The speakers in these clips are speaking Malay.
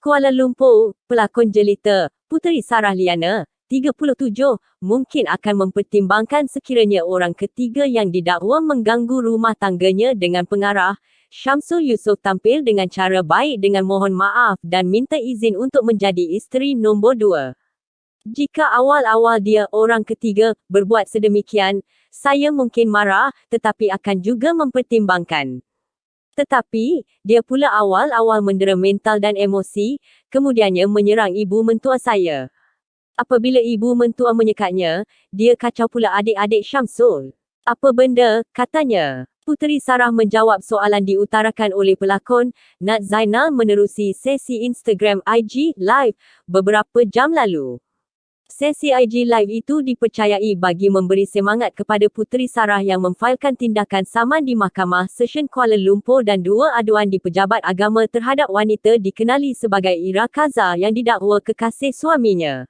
Kuala Lumpur, pelakon jelita, Puteri Sarah Liana, 37, mungkin akan mempertimbangkan sekiranya orang ketiga yang didakwa mengganggu rumah tangganya dengan pengarah, Syamsul Yusof tampil dengan cara baik dengan mohon maaf dan minta izin untuk menjadi isteri nombor 2. Jika awal-awal dia orang ketiga berbuat sedemikian, saya mungkin marah, tetapi akan juga mempertimbangkan. Tetapi, dia pula awal-awal mendera mental dan emosi, kemudiannya menyerang ibu mentua saya. Apabila ibu mentua menyekatnya, dia kacau pula adik-adik Syamsul. Apa benda, katanya. Puteri Sarah menjawab soalan diutarakan oleh pelakon, Nat Zainal menerusi sesi Instagram IG Live beberapa jam lalu. Sesi IG Live itu dipercayai bagi memberi semangat kepada Puteri Sarah yang memfailkan tindakan saman di Mahkamah Session Kuala Lumpur dan 2 aduan di pejabat agama terhadap wanita dikenali sebagai Ira Kaza yang didakwa kekasih suaminya.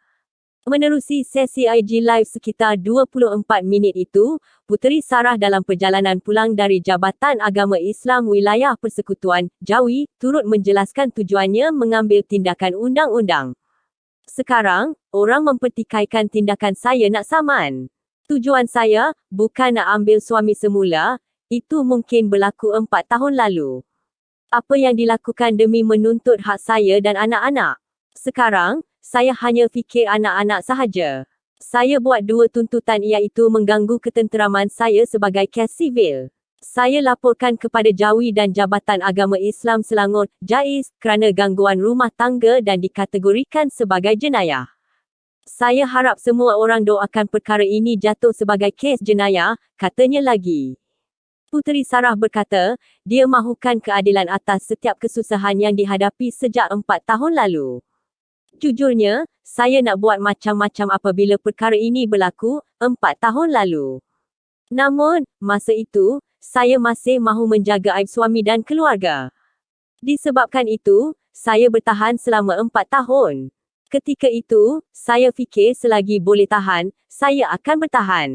Menerusi sesi IG Live sekitar 24 minit itu, Puteri Sarah dalam perjalanan pulang dari Jabatan Agama Islam Wilayah Persekutuan, Jawi, turut menjelaskan tujuannya mengambil tindakan undang-undang. Sekarang, orang mempertikaikan tindakan saya nak saman. Tujuan saya, bukan nak ambil suami semula, itu mungkin berlaku 4 tahun lalu. Apa yang dilakukan demi menuntut hak saya dan anak-anak. Sekarang, saya hanya fikir anak-anak sahaja. Saya buat 2 tuntutan iaitu mengganggu ketenteraman saya sebagai kes sivil. Saya laporkan kepada Jawi dan Jabatan Agama Islam Selangor, JAIS, kerana gangguan rumah tangga dan dikategorikan sebagai jenayah. Saya harap semua orang doakan perkara ini jatuh sebagai kes jenayah, katanya lagi. Puteri Sarah berkata, dia mahukan keadilan atas setiap kesusahan yang dihadapi sejak 4 tahun lalu. Jujurnya, saya nak buat macam-macam apabila perkara ini berlaku, 4 tahun lalu. Namun, masa itu, saya masih mahu menjaga aib suami dan keluarga. Disebabkan itu, saya bertahan selama 4 tahun. Ketika itu, saya fikir selagi boleh tahan, saya akan bertahan.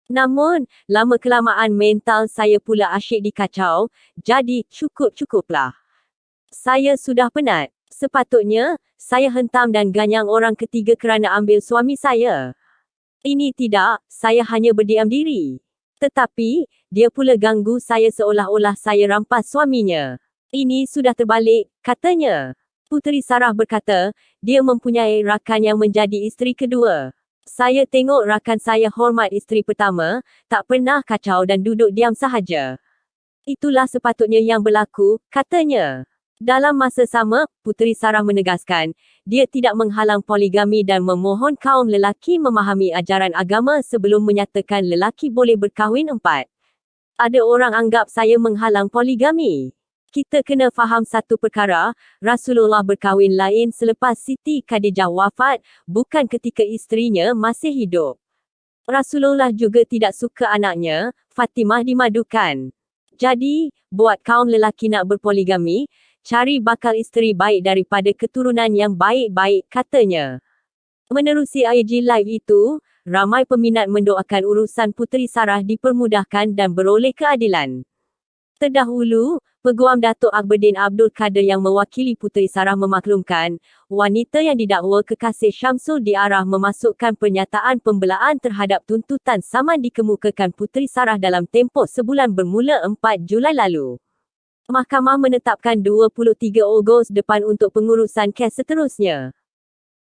Namun, lama-kelamaan mental saya pula asyik dikacau, jadi cukup-cukuplah. Saya sudah penat. Sepatutnya, saya hentam dan ganyang orang ketiga kerana ambil suami saya. Ini tidak, saya hanya berdiam diri. Tetapi, dia pula ganggu saya seolah-olah saya rampas suaminya. Ini sudah terbalik, katanya. Puteri Sarah berkata, dia mempunyai rakan yang menjadi isteri kedua. Saya tengok rakan saya hormat isteri pertama, tak pernah kacau dan duduk diam sahaja. Itulah sepatutnya yang berlaku, katanya. Dalam masa sama, Puteri Sarah menegaskan, dia tidak menghalang poligami dan memohon kaum lelaki memahami ajaran agama sebelum menyatakan lelaki boleh berkahwin 4. Ada orang anggap saya menghalang poligami. Kita kena faham satu perkara, Rasulullah berkahwin lain selepas Siti Khadijah wafat, bukan ketika isterinya masih hidup. Rasulullah juga tidak suka anaknya, Fatimah dimadukan. Jadi, buat kaum lelaki nak berpoligami, cari bakal isteri baik daripada keturunan yang baik-baik, katanya. Menerusi IG Live itu, ramai peminat mendoakan urusan Puteri Sarah dipermudahkan dan beroleh keadilan. Terdahulu, Peguam Datuk Akberdin Abdul Kadir yang mewakili Puteri Sarah memaklumkan, wanita yang didakwa kekasih Syamsul diarah memasukkan pernyataan pembelaan terhadap tuntutan saman dikemukakan Puteri Sarah dalam tempoh sebulan bermula 4 Julai lalu. Mahkamah menetapkan 23 Ogos depan untuk pengurusan kes seterusnya.